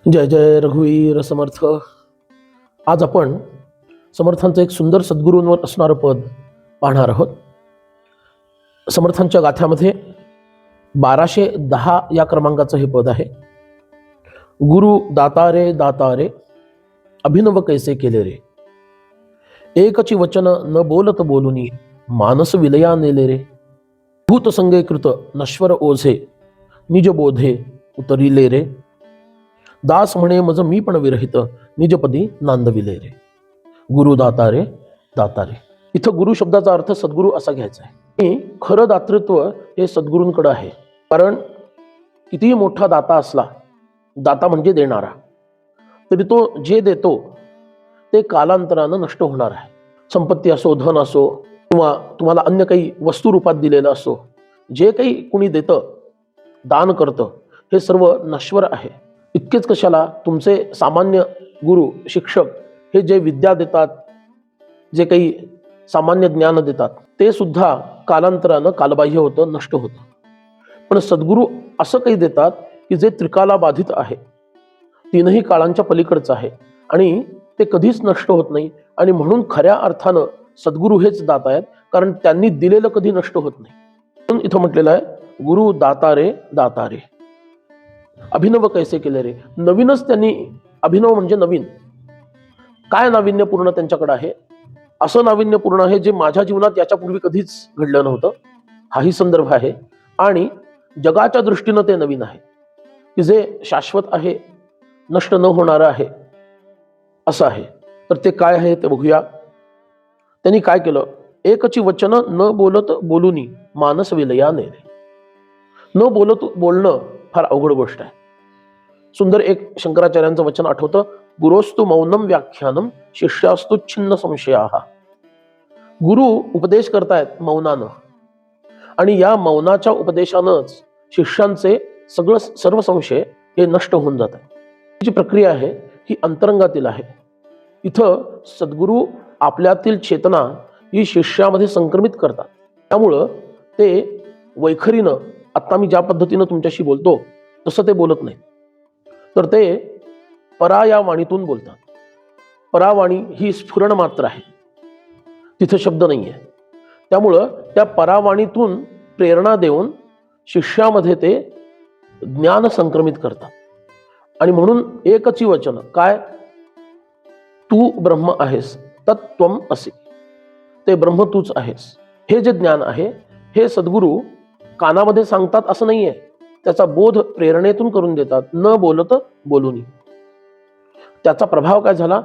जय जय रघुवीर समर्थ. आज आपण समर्थांचं एक सुंदर सद्गुरूंवर असणारं पद पाहणार आहोत. समर्थांच्या गाथ्यामध्ये 1210 या क्रमांकाचं हे पद आहे. गुरु दातारे दातारे अभिनव कैसे केले रे, एकची वचन न बोलत बोलुनी मानस विलया नेले रे. भूत संगे कृत नश्वर ओझे निज बोधे उतरिले रे. दास म्हणे मज मी पण विरहित निजपदी नांदविले रे. गुरु दातारे दातारे. इथं गुरु शब्दाचा अर्थ सद्गुरू असा घ्यायचा आहे. खरं दातृत्व हे सद्गुरूंकडे आहे. कारण कितीही मोठा दाता असला, दाता म्हणजे देणारा, तरी तो जे देतो ते कालांतरानं नष्ट होणार आहे. संपत्ती असो, धन असो, किंवा तुम्हाला अन्य काही वस्तू रूपात दिलेलं असो, जे काही कुणी देतं, दान करतं, हे सर्व नश्वर आहे. इतकेच कशाला, तुमचे सामान्य गुरु शिक्षक हे जे विद्या देतात, जे काही सामान्य ज्ञान देतात, ते सुद्धा कालांतरानं कालबाह्य होतं, नष्ट होतं. पण सद्गुरू असं काही देतात की जे त्रिकाला बाधित आहे, तीनही काळांच्या पलीकडचं आहे आणि ते कधीच नष्ट होत नाही. आणि म्हणून खऱ्या अर्थानं सद्गुरू हेच दाता आहेत, कारण त्यांनी दिलेलं कधी नष्ट होत नाही. म्हणून इथं म्हटलेलं आहे गुरु दातारे दातारे अभिनव कैसे केले रे. नवीनच त्यांनी, अभिनव म्हणजे नवीन, काय नाविन्यपूर्ण त्यांच्याकडे आहे, असं नाविन्यपूर्ण आहे जे माझ्या जीवनात याच्यापूर्वी कधीच घडलं नव्हतं. हाही संदर्भ आहे. आणि जगाच्या दृष्टीनं ते नवीन आहे की जे शाश्वत आहे, नष्ट न होणारं आहे, असं आहे. तर ते काय आहे ते बघूया. त्यांनी काय केलं, एकची वचन न बोलत बोलुनी मानस विलया नेले. न बोलत बोलणं फार अवघड गोष्ट आहे. सुंदर एक शंकराचार्यांचं वचन आठवतं, गुरोस्तु मौनम व्याख्यानम शिष्यास्तु छिन्न संशयाः. गुरु उपदेश करतायत मौनानं, आणि या मौनाच्या उपदेशानंच शिष्यांचे सर्व संशय हे नष्ट होऊन जात आहे. ही जी प्रक्रिया आहे ही अंतरंगातील आहे. इथं सद्गुरू आपल्यातील चेतना ही शिष्यामध्ये संक्रमित करतात. त्यामुळं ते वैखरीनं, आता मी ज्या पद्धतीनं तुमच्याशी बोलतो तसं ते बोलत नाही, तर ते परा या वाणीतून बोलतात. परावाणी ही स्फुरण मात्र आहे, तिथं शब्द नाही आहे. त्यामुळं त्या परावाणीतून प्रेरणा देऊन शिष्यामध्ये ते ज्ञान संक्रमित करतात. आणि म्हणून एकची वचन काय, तू ब्रह्म आहेस, तत्त्वम असी, ते ब्रह्म तूच आहेस, हे जे ज्ञान आहे हे सद्गुरू कानामध्ये सांगतात असं नाहीये, त्याचा बोध प्रेरणेतून करून देतात, न बोलत बोलुनी. त्याचा प्रभाव काय झाला,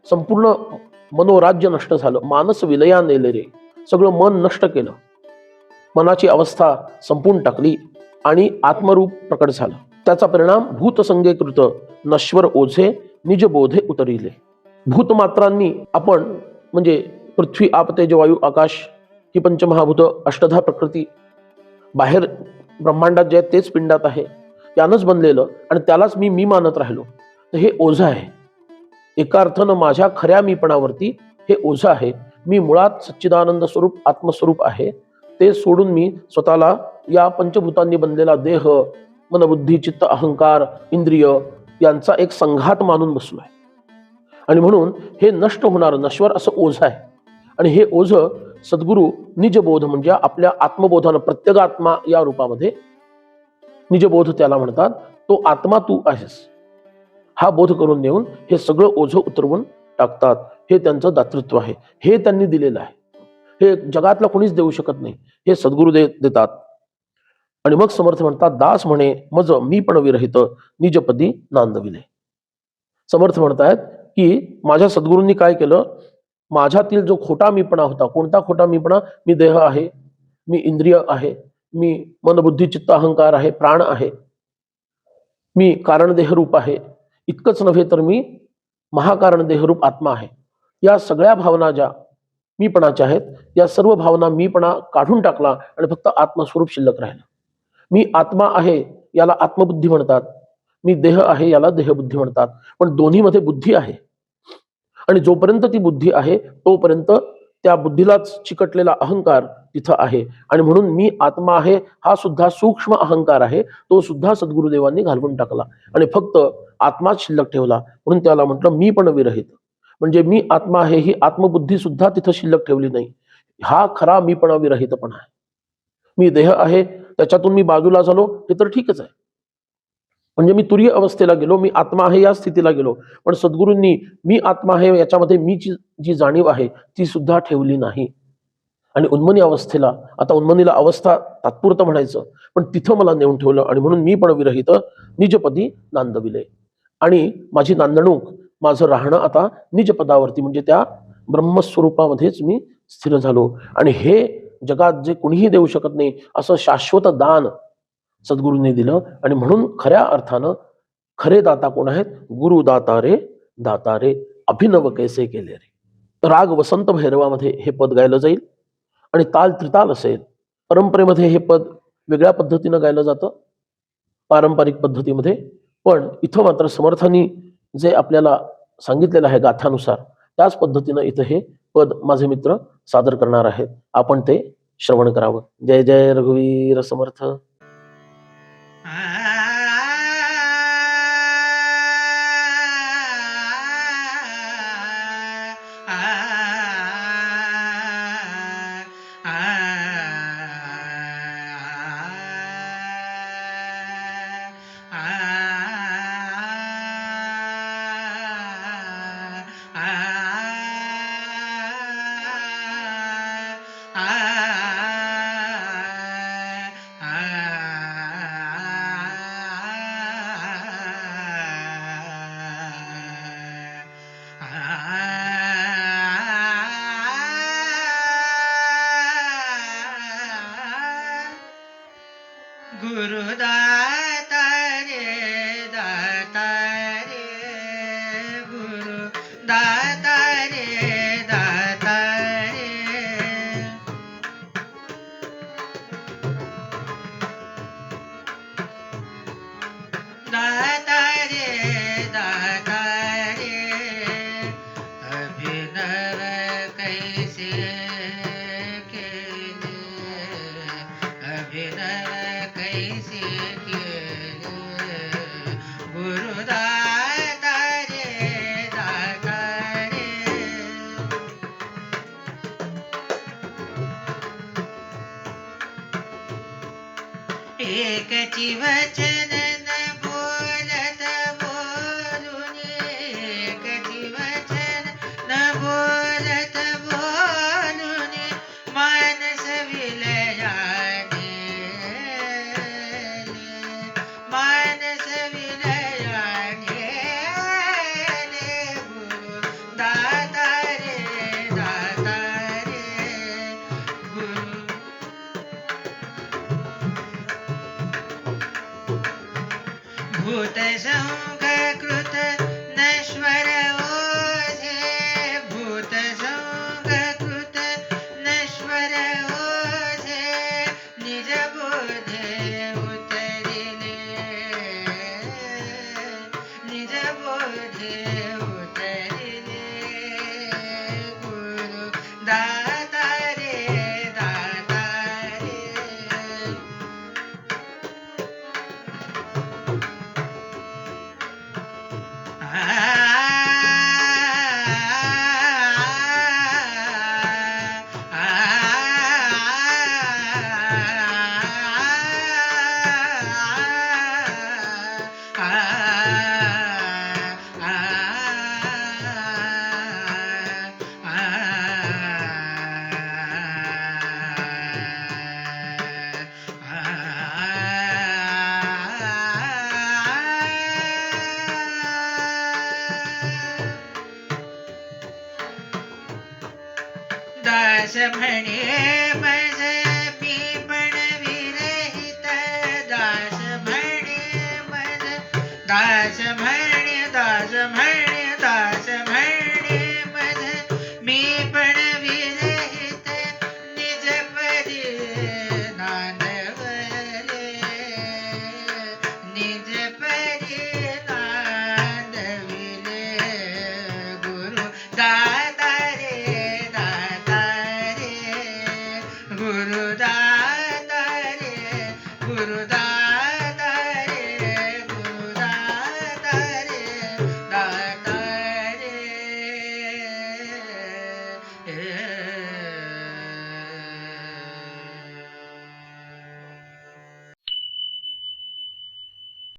संपूर्ण मनोराज्य नष्ट झालं. मानस विलया नेले रे, सगळं मन नष्ट केलं, मनाची अवस्था संपून टाकली आणि आत्मरूप प्रकट झालं. त्याचा परिणाम भूतसंगे कृत नश्वर ओझे निज बोधे उतरिले. भूतमात्रांनी आपण, म्हणजे पृथ्वी आप तेज वायू आकाश, ही पंचमहाभूत, अष्टधा प्रकृती, बाहेर ब्रह्मांडात जे आहे तेच पिंडात आहे, त्यानंच बनलेलं, आणि त्यालाच मी मानत राहिलो, तर हे ओझं आहे. एका अर्थानं माझ्या खऱ्या मीपणावरती हे ओझं आहे. मी मुळात सच्चिदानंद स्वरूप आत्मस्वरूप आहे. ते सोडून मी स्वतःला या पंचभूतांनी बनलेला देह, मनबुद्धी, चित्त, अहंकार, इंद्रिय यांचा एक संघात मानून बसलो आहे. आणि म्हणून हे नष्ट होणारं नश्वर असं ओझं आहे. आणि हे ओझं सद्गुरू निजबोध म्हणजे आपल्या आत्मबोधानं, प्रत्यगात्मा या रूपामध्ये निजबोध त्याला म्हणतात, तो आत्मा तू आहेस हा बोध करून देऊन हे सगळं ओझं उतरवून टाकतात. हे त्यांचं दातृत्व आहे, हे त्यांनी दिलेलं आहे. हे जगातला कोणीच देऊ शकत नाही, हे सद्गुरू देतात. आणि मग समर्थ म्हणतात, दास म्हणे मज मी पण विरहित निजपदी नांदविले. समर्थ म्हणतायत की माझ्या सद्गुरूंनी काय केलं, माझ्यातील जो खोटा मीपणा होता, कोणता खोटा मीपणा, मी देह आहे, मी इंद्रिय आहे, मी मनबुद्धी चित्त अहंकार आहे, प्राण आहे, मी कारण देहरूप आहे, इतकंच नव्हे तर मी महाकारण देहरूप आत्मा आहे. या सगळ्या भावना ज्या मीपणाच्या आहेत, या सर्व भावना मीपणा काढून टाकला आणि फक्त आत्मस्वरूप शिल्लक राहिलं. मी आत्मा आहे याला आत्मबुद्धी म्हणतात, मी देह आहे याला देहबुद्धी म्हणतात. पण दोन्हीमध्ये बुद्धी आहे, आणि जोपर्यंत ती बुद्धी आहे तोपर्यंत त्या बुद्धीलाच चिकटलेला अहंकार तिथं आहे. आणि म्हणून मी आत्मा आहे हा सुद्धा सूक्ष्म अहंकार आहे, तो सुद्धा सद्गुरुदेवांनी घालवून टाकला आणि फक्त आत्माच शिल्लक ठेवला. म्हणून त्याला म्हटलं मी पण विरहित. म्हणजे मी आत्मा आहे ही आत्मबुद्धी सुद्धा तिथं शिल्लक ठेवली नाही. हा खरा मीपणा विरहितपणा आहे. मी देह आहे त्याच्यातून मी बाजूला झालो हे तर ठीकच आहे, म्हणजे मी तुरीय अवस्थेला गेलो, मी आत्मा आहे या स्थितीला गेलो. पण सद्गुरूंनी मी आत्मा आहे याच्यामध्ये मी जी जाणीव आहे ती सुद्धा ठेवली नाही. आणि उन्मनी अवस्थेला, आता उन्मनीला अवस्था तात्पुरतं म्हणायचं, पण तिथं मला नेऊन ठेवलं आणि म्हणून मी पण विरहित निजपदी नांदविले. आणि माझी नांदणूक, माझं राहणं आता निजपदावरती म्हणजे त्या ब्रह्मस्वरूपामध्येच मी स्थिर झालो. आणि हे जगात जे कुणीही देऊ शकत नाही असं शाश्वत दान सद्गुरूंनी दिलं. आणि म्हणून खऱ्या अर्थानं खरे दाता कोण आहेत? गुरु दाता रे दाता रे, अभिनव कैसे केले रे. राग वसंत भैरवामध्ये हे पद गायलं जाईल आणि ताल त्रिताल असेल. परंपरेमध्ये हे पद वेगळ्या पद्धतीनं गायलं जातं, पारंपरिक पद्धतीमध्ये. पण इथं मात्र समर्थांनी जे आपल्याला सांगितलेलं आहे गाथानुसार, त्याच पद्धतीनं इथं हे पद माझे मित्र सादर करणार आहेत. आपण ते श्रवण करावं. जय जय रघुवीर समर्थ. गुरु दाता रे दाता रे, गुरु दाता रे दाता रे. दाता रे दाता रे, अभिनव कैसे केले, अभिनव कैसे केले. गुरु दाता रे दाता रे. एकची वचन न बोलत बोलून, एकची वचन न बोलत बोलून, मानस विलयाने, मानस विलयाने. गुरु दाता रे दाता रे, गुरु भूत संघ कृत नश्वर ओझे, भूत संघ कृत नश्वर ओझे, निज बोधे उतरिले, निज बोधे उतरिले. गुरु दाता रे दाता रे. दास म्हणे मज मी पण विरहित, दास म्हणे मज, दास म्हणे, दास म्हणे, दास म्हणे मज मी पण विरहित, निज पदी नांदवले, निज पदी नांदविले. गुरु दाता रे दाता हे